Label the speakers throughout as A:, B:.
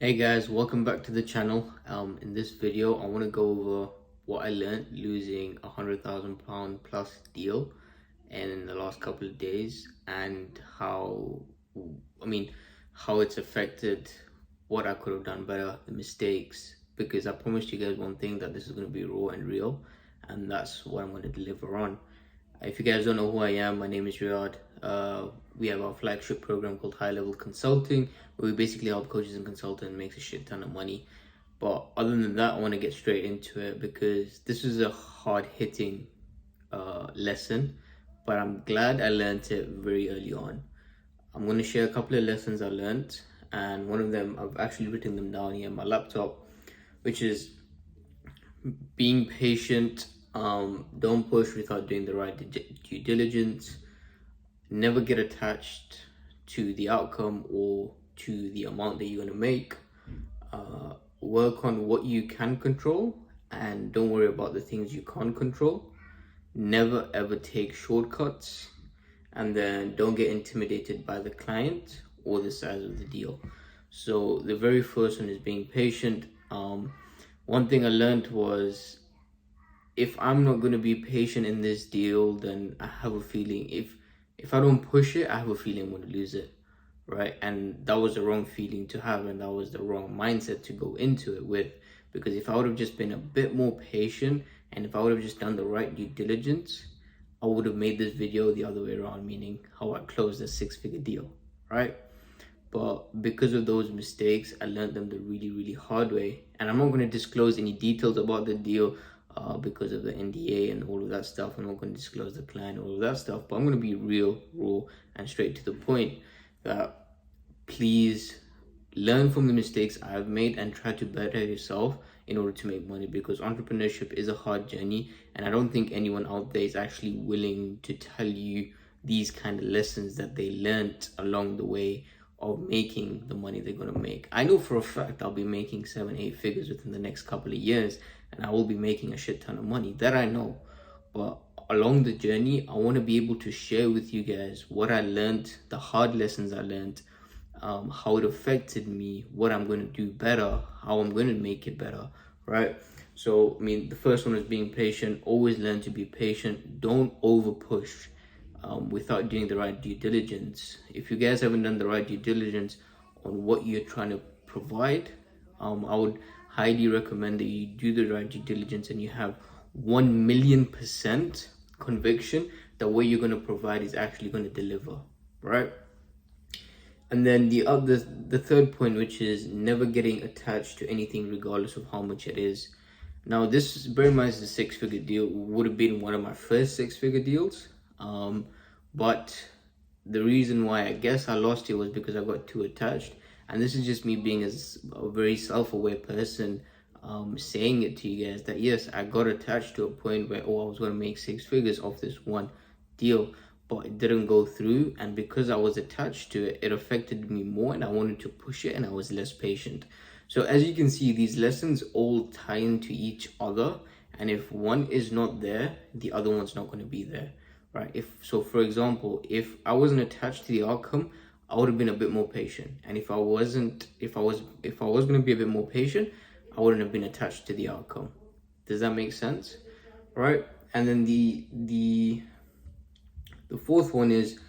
A: Hey guys, welcome back to the channel. In this video, I want to go over what I learned losing £100,000 plus deal in the last couple of days and I mean, how it's affected what I could have done better, the mistakes. Because I promised you guys one thing, that this is going to be raw and real, and that's what I'm going to deliver on. If you guys don't know who I am, my name is Riyad. We have our flagship program called High Level Consulting, where we basically help coaches and consultants make a shit ton of money. But other than that, I want to get straight into it because this is a hard-hitting lesson, but I'm glad I learned it very early on. I'm going to share a couple of lessons I learned, and one of them, I've actually written them down here on my laptop, which is being patient. Don't push without doing the right due diligence. Never get attached to the outcome or to the amount that you're going to make. Work on what you can control and don't worry about the things you can't control. Never ever take shortcuts, and then don't get intimidated by the client or the size of the deal. So the very first one is being patient. One thing I learned was, if I'm not going to be patient in this deal, then I have a feeling if I don't push it, I have a feeling I'm going to lose it, right? And that was the wrong feeling to have, and that was the wrong mindset to go into it with. Because if I would have just been a bit more patient, and if I would have just done the right due diligence, I would have made this video the other way around, meaning how I closed a six-figure deal, right? But because of those mistakes, I learned them the really hard way. And I'm not going to disclose any details about the deal because of the NDA and all of that stuff. I'm not going to disclose the client, all of that stuff. But I'm going to be real, raw, and straight to the point. That please learn from the mistakes I've made and try to better yourself in order to make money, because entrepreneurship is a hard journey, and I don't think anyone out there is actually willing to tell you these kind of lessons that they learned along the way of making the money they're going to make. I know for a fact I'll be making 7-8 figures within the next couple of years, and I will be making a shit ton of money, that I know. But along the journey, I want to be able to share with you guys what I learned, the hard lessons I learned, how it affected me, what I'm going to do better, how I'm going to make it better, right? So, I mean, the first one is being patient. Always learn to be patient. Don't over push without doing the right due diligence. If you guys haven't done the right due diligence on what you're trying to provide, I would highly recommend that you do the right due diligence and you have 1,000,000% conviction that what you're going to provide is actually going to deliver, right? And then the third point, which is never getting attached to anything regardless of how much it is. Now, this, bear in mind, is a six-figure deal. Would have been one of my first six-figure deals. But the reason why I guess I lost it was because I got too attached. And this is just me being a very self-aware person, saying it to you guys that yes, I got attached to a point where, oh, I was going to make six figures off this one deal, but it didn't go through. And because I was attached to it, it affected me more, and I wanted to push it, and I was less patient. So as you can see, these lessons all tie into each other, and if one is not there, the other one's not going to be there, right? For example, if I wasn't attached to the outcome, I would have been a bit more patient. And if I was going to be a bit more patient, I wouldn't have been attached to the outcome. Does that make sense? Right? And then the fourth one is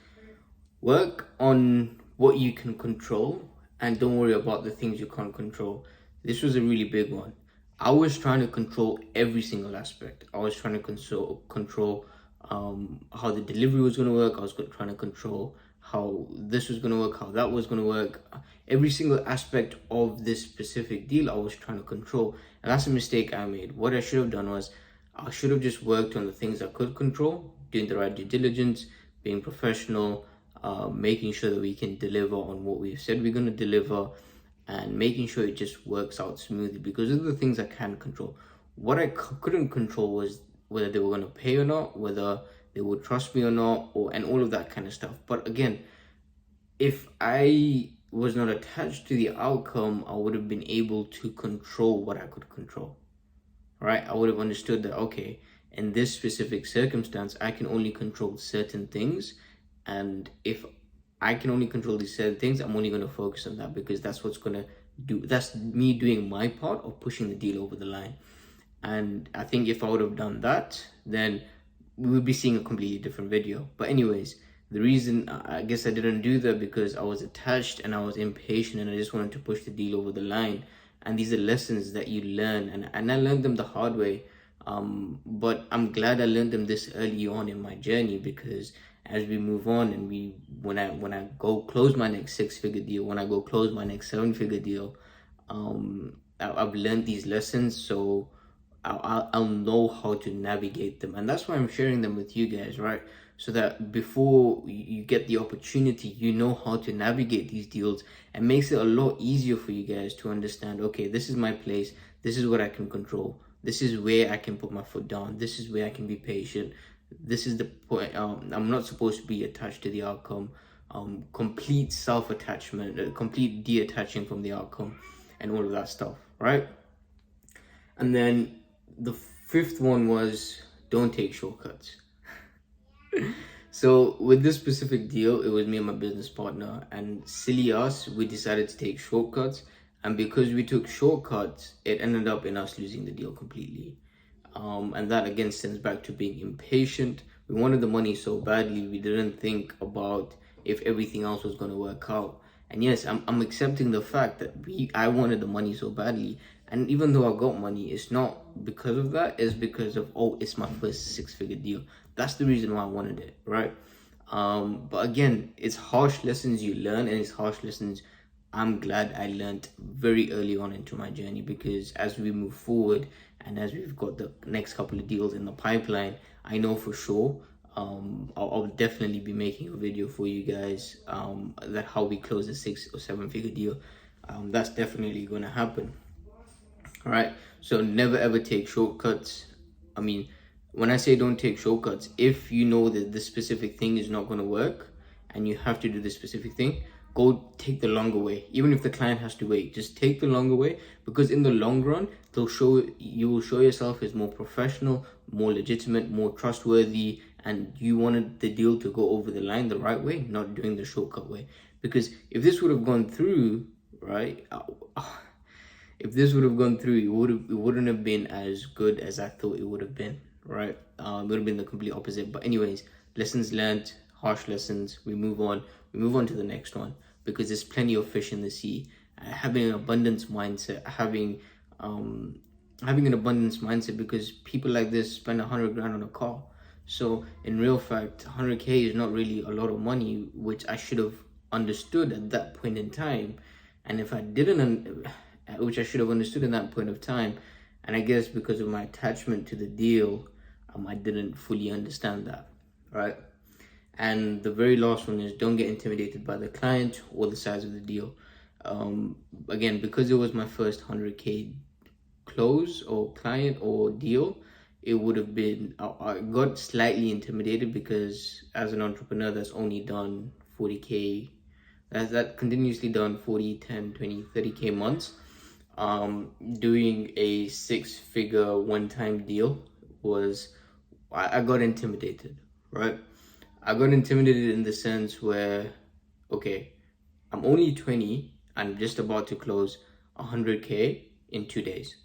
A: work on what you can control and don't worry about the things you can't control. This was a really big one. I was trying to control every single aspect. I was trying to control how the delivery was going to work. I was trying to control how this was going to work, how that was going to work. Every single aspect of this specific deal I was trying to control, and that's a mistake I made. What I should have done was I should have just worked on the things I could control, doing the right due diligence, being professional, making sure that we can deliver on what we've said we're going to deliver, and making sure it just works out smoothly, because those are the things I can control. What I couldn't control was whether they were going to pay or not, whether they would trust me or not, and all of that kind of stuff. But again, if I was not attached to the outcome, I would have been able to control what I could control, right? I would have understood that, okay, in this specific circumstance, I can only control certain things. And if I can only control these certain things, I'm only going to focus on that, because that's what's going to that's me doing my part of pushing the deal over the line. And I think if I would have done that, then we would be seeing a completely different video. But anyways, the reason I guess I didn't do that, because I was attached and I was impatient and I just wanted to push the deal over the line. And these are lessons that you learn, and I learned them the hard way. But I'm glad I learned them this early on in my journey, because as we move on and when I go close my next 6-figure deal, when I go close my next 7-figure deal, I've learned these lessons, so I'll know how to navigate them. And that's why I'm sharing them with you guys, right? So that before you get the opportunity, you know how to navigate these deals, and makes it a lot easier for you guys to understand, okay, this is my place, this is what I can control, this is where I can put my foot down, this is where I can be patient, this is the point. I'm not supposed to be attached to the outcome. Complete self-attachment, complete detaching from the outcome, and all of that stuff, right? And then the fifth one was, don't take shortcuts. So with this specific deal, it was me and my business partner, and silly us, we decided to take shortcuts. And because we took shortcuts, it ended up in us losing the deal completely. And that again stems back to being impatient. We wanted the money so badly, we didn't think about if everything else was going to work out. And yes, I'm accepting the fact that I wanted the money so badly. And even though I got money, it's not because of that. It's because of, oh, it's my first 6-figure deal. That's the reason why I wanted it, right? But again, it's harsh lessons you learn, and it's harsh lessons I'm glad I learned very early on into my journey, because as we move forward and as we've got the next couple of deals in the pipeline, I know for sure I'll definitely be making a video for you guys that how we close a 6 or 7-figure deal. That's definitely going to happen. All right, so never ever take shortcuts. I mean, when I say don't take shortcuts, if you know that this specific thing is not going to work and you have to do this specific thing, go take the longer way. Even if the client has to wait, just take the longer way, because in the long run, you will show yourself as more professional, more legitimate, more trustworthy, and you wanted the deal to go over the line the right way, not doing the shortcut way. Because if this would have gone through, right, if this would have gone through, it wouldn't have been as good as I thought it would have been, right? It would have been the complete opposite. But anyways, lessons learned, harsh lessons. We move on to the next one, because there's plenty of fish in the sea. Having an abundance mindset, having an abundance mindset, because people like this spend 100 grand on a car. So in real fact, 100k is not really a lot of money, which I should have understood at that point in time. And if I didn't, which I should have understood in that point of time, and I guess because of my attachment to the deal, I didn't fully understand that, right? And the very last one is, don't get intimidated by the client or the size of the deal. Again, because it was my first 100k close or client or deal, it would have been, I got slightly intimidated, because as an entrepreneur that's only done 40k, that continuously done 40, 10, 20, 30k months, doing a 6-figure one-time deal I got intimidated, right? I got intimidated in the sense where, okay, I'm only 20 and I'm just about to close 100k in 2 days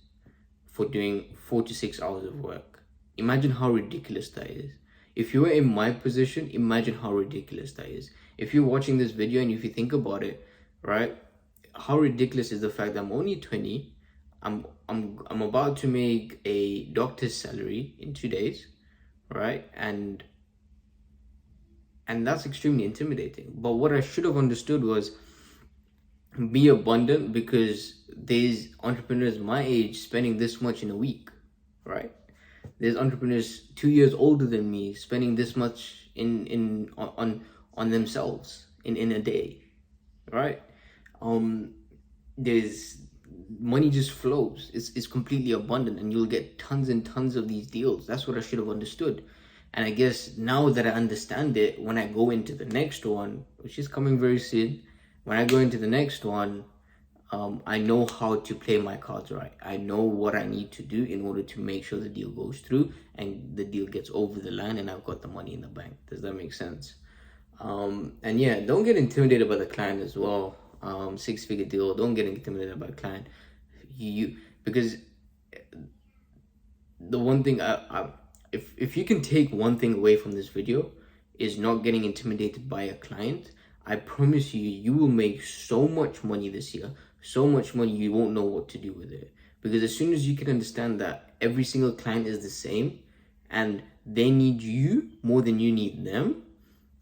A: for doing 4 to 6 hours of work. Imagine how ridiculous that is. If you were in my position, imagine how ridiculous that is. If you're watching this video and if you think about it, right, how ridiculous is the fact that I'm only 20, I'm about to make a doctor's salary in 2 days, right? And that's extremely intimidating. But what I should have understood was, be abundant, because there's entrepreneurs my age spending this much in a week, right? There's entrepreneurs 2 years older than me spending this much on themselves in a day, right? There's money just flows. It's completely abundant, and you'll get tons and tons of these deals. That's what I should have understood. And I guess now that I understand it, when I go into the next one, which is coming very soon, when I go into the next one, I know how to play my cards right. I know what I need to do in order to make sure the deal goes through and the deal gets over the line and I've got the money in the bank. Does that make sense? And yeah, don't get intimidated by the client as well. 6-figure deal, don't get intimidated by the client. Because the one thing if you can take one thing away from this video, is not getting intimidated by a client. I promise you, you will make so much money this year, so much money you won't know what to do with it. Because as soon as you can understand that every single client is the same and they need you more than you need them,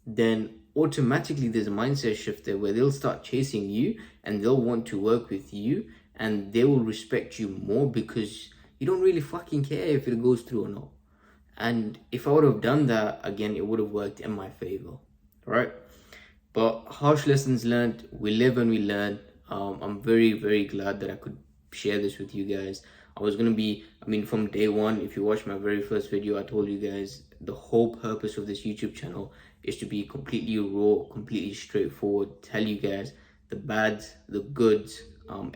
A: then automatically there's a mindset shift there where they'll start chasing you and they'll want to work with you and they will respect you more because you don't really fucking care if it goes through or not. And if I would have done that again, it would have worked in my favor, right? But harsh lessons learned, we live and we learn. I'm very, very glad that I could share this with you guys. I was gonna be, from day one, if you watched my very first video, I told you guys the whole purpose of this YouTube channel is to be completely raw, completely straightforward, tell you guys the bads, the goods,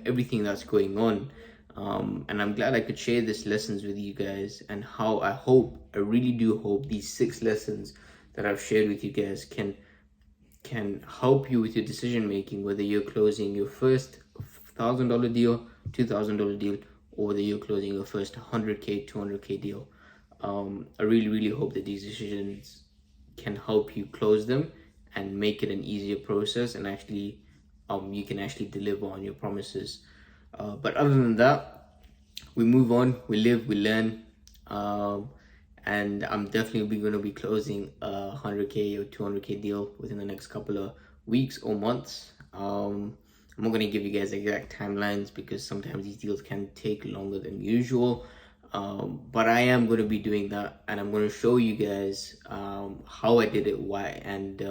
A: everything that's going on. And I'm glad I could share these lessons with you guys, and how I really do hope these 6 lessons that I've shared with you guys can help you with your decision making, whether you're closing your first $1,000 deal, $2,000 deal, or whether you're closing your first 100K, 200K deal. I really, really hope that these decisions can help you close them and make it an easier process, and actually you can actually deliver on your promises. But other than that, we move on, we live, we learn, and I'm definitely going to be closing a 100K or 200K deal within the next couple of weeks or months. I'm not going to give you guys exact timelines because sometimes these deals can take longer than usual, but I am going to be doing that, and I'm going to show you guys how I did it, why, and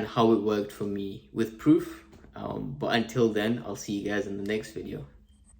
A: how it worked for me with proof. But until then, I'll see you guys in the next video.